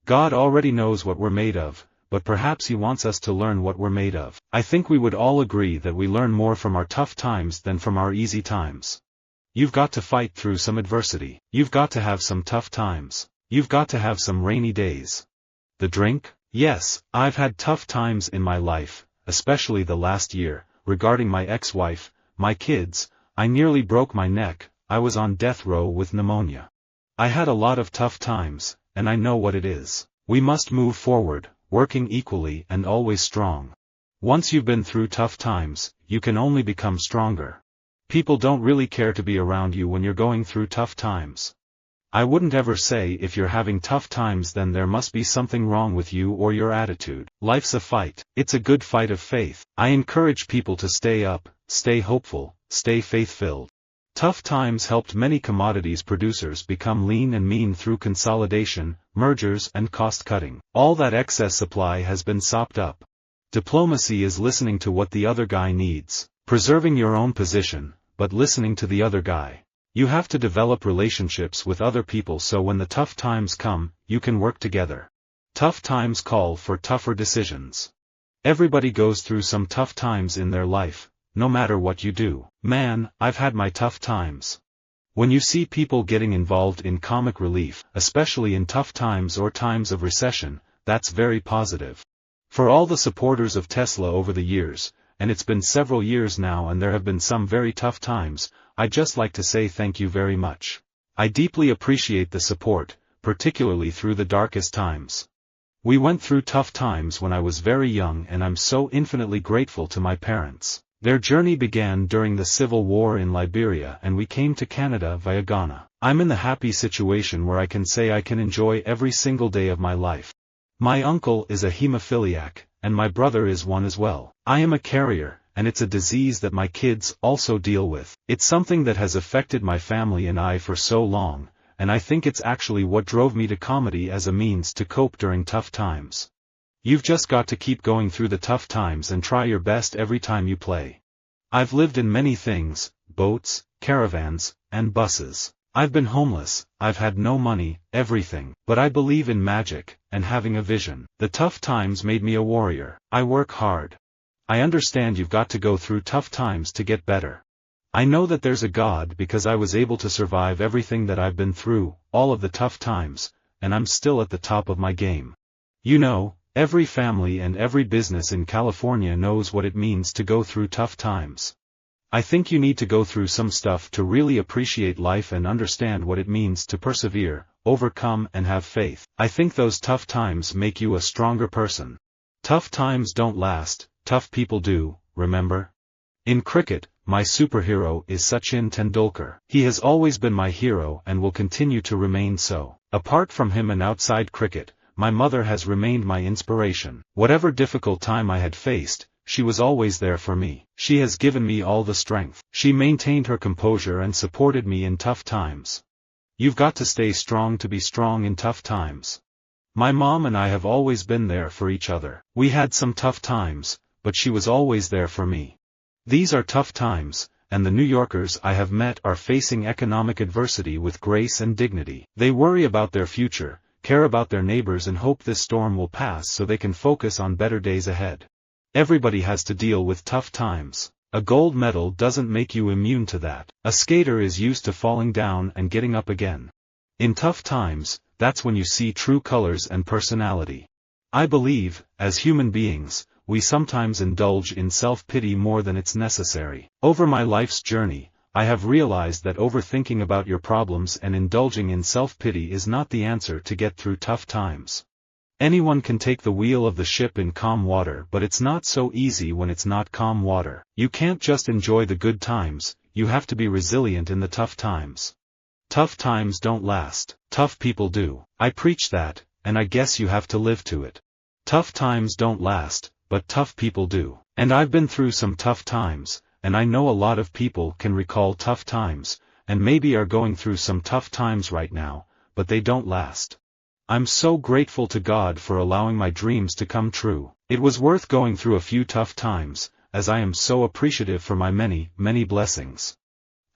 God already knows what we're made of, but perhaps He wants us to learn what we're made of. I think we would all agree that we learn more from our tough times than from our easy times. You've got to fight through some adversity. You've got to have some tough times. You've got to have some rainy days. The drink? Yes, I've had tough times in my life, especially the last year, regarding my ex-wife, my kids. I nearly broke my neck. I was on death row with pneumonia. I had a lot of tough times, and I know what it is. We must move forward, working equally and always strong. Once you've been through tough times, you can only become stronger. People don't really care to be around you when you're going through tough times. I wouldn't ever say if you're having tough times then there must be something wrong with you or your attitude. Life's a fight. It's a good fight of faith. I encourage people to stay up, stay hopeful, stay faith-filled. Tough times helped many commodities producers become lean and mean through consolidation, mergers and cost-cutting. All that excess supply has been sopped up. Diplomacy is listening to what the other guy needs, preserving your own position, but listening to the other guy. You have to develop relationships with other people so when the tough times come, you can work together. Tough times call for tougher decisions. Everybody goes through some tough times in their life, no matter what you do. Man, I've had my tough times. When you see people getting involved in comic relief, especially in tough times or times of recession, that's very positive. For all the supporters of Tesla over the years, and it's been several years now and there have been some very tough times, I'd just like to say thank you very much. I deeply appreciate the support, particularly through the darkest times. We went through tough times when I was very young and I'm so infinitely grateful to my parents. Their journey began during the Civil War in Liberia and we came to Canada via Ghana. I'm in the happy situation where I can say I can enjoy every single day of my life. My uncle is a hemophiliac, and my brother is one as well. I am a carrier, and it's a disease that my kids also deal with. It's something that has affected my family and I for so long, and I think it's actually what drove me to comedy as a means to cope during tough times. You've just got to keep going through the tough times and try your best every time you play. I've lived in many things, boats, caravans, and buses. I've been homeless, I've had no money, everything, but I believe in magic, and having a vision. The tough times made me a warrior. I work hard. I understand you've got to go through tough times to get better. I know that there's a God because I was able to survive everything that I've been through, all of the tough times, and I'm still at the top of my game. You know, every family and every business in California knows what it means to go through tough times. I think you need to go through some stuff to really appreciate life and understand what it means to persevere, overcome and have faith. I think those tough times make you a stronger person. Tough times don't last, tough people do, remember? In cricket, my superhero is Sachin Tendulkar. He has always been my hero and will continue to remain so. Apart from him and outside cricket, my mother has remained my inspiration. Whatever difficult time I had faced, she was always there for me. She has given me all the strength. She maintained her composure and supported me in tough times. You've got to stay strong to be strong in tough times. My mom and I have always been there for each other. We had some tough times, but she was always there for me. These are tough times, and the New Yorkers I have met are facing economic adversity with grace and dignity. They worry about their future, care about their neighbors and hope this storm will pass so they can focus on better days ahead. Everybody has to deal with tough times. A gold medal doesn't make you immune to that. A skater is used to falling down and getting up again. In tough times, that's when you see true colors and personality. I believe, as human beings, we sometimes indulge in self-pity more than it's necessary. Over my life's journey, I have realized that overthinking about your problems and indulging in self-pity is not the answer to get through tough times. Anyone can take the wheel of the ship in calm water, but it's not so easy when it's not calm water. You can't just enjoy the good times, you have to be resilient in the tough times. Tough times don't last, tough people do. I preach that, and I guess you have to live to it. Tough times don't last, but tough people do. And I've been through some tough times, and I know a lot of people can recall tough times, and maybe are going through some tough times right now, but they don't last. I'm so grateful to God for allowing my dreams to come true. It was worth going through a few tough times, as I am so appreciative for my many, many blessings.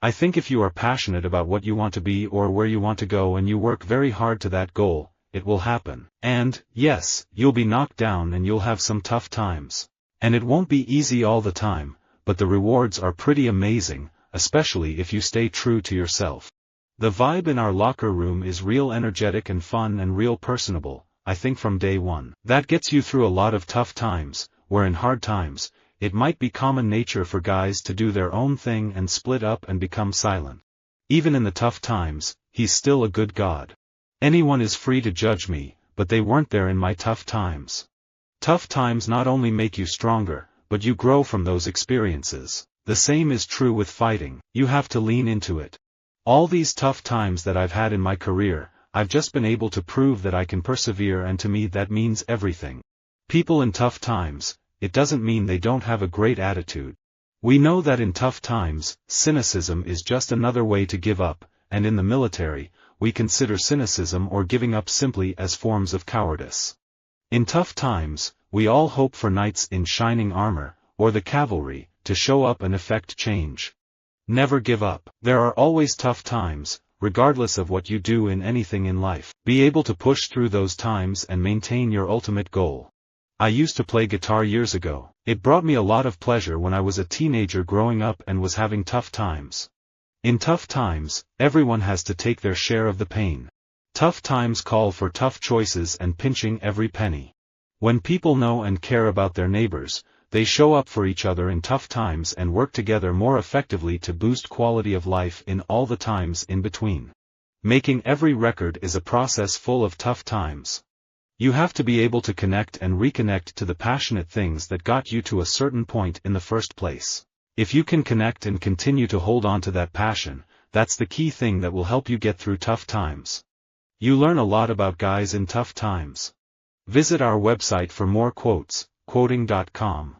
I think if you are passionate about what you want to be or where you want to go and you work very hard to that goal, it will happen. And, yes, you'll be knocked down and you'll have some tough times. And it won't be easy all the time, but the rewards are pretty amazing, especially if you stay true to yourself. The vibe in our locker room is real energetic and fun and real personable, I think from day one. That gets you through a lot of tough times, where in hard times, it might be common nature for guys to do their own thing and split up and become silent. Even in the tough times, he's still a good God. Anyone is free to judge me, but they weren't there in my tough times. Tough times not only make you stronger, but you grow from those experiences. The same is true with fighting, you have to lean into it. All these tough times that I've had in my career, I've just been able to prove that I can persevere, and to me that means everything. People in tough times, it doesn't mean they don't have a great attitude. We know that in tough times, cynicism is just another way to give up, and in the military, we consider cynicism or giving up simply as forms of cowardice. In tough times, we all hope for knights in shining armor, or the cavalry, to show up and effect change. Never give up. There are always tough times, regardless of what you do in anything in life. Be able to push through those times and maintain your ultimate goal. I used to play guitar years ago. It brought me a lot of pleasure when I was a teenager growing up and was having tough times. In tough times, everyone has to take their share of the pain. Tough times call for tough choices and pinching every penny. When people know and care about their neighbors, they show up for each other in tough times and work together more effectively to boost quality of life in all the times in between. Making every record is a process full of tough times. You have to be able to connect and reconnect to the passionate things that got you to a certain point in the first place. If you can connect and continue to hold on to that passion, that's the key thing that will help you get through tough times. You learn a lot about guys in tough times. Visit our website for more quotes, quoting.com.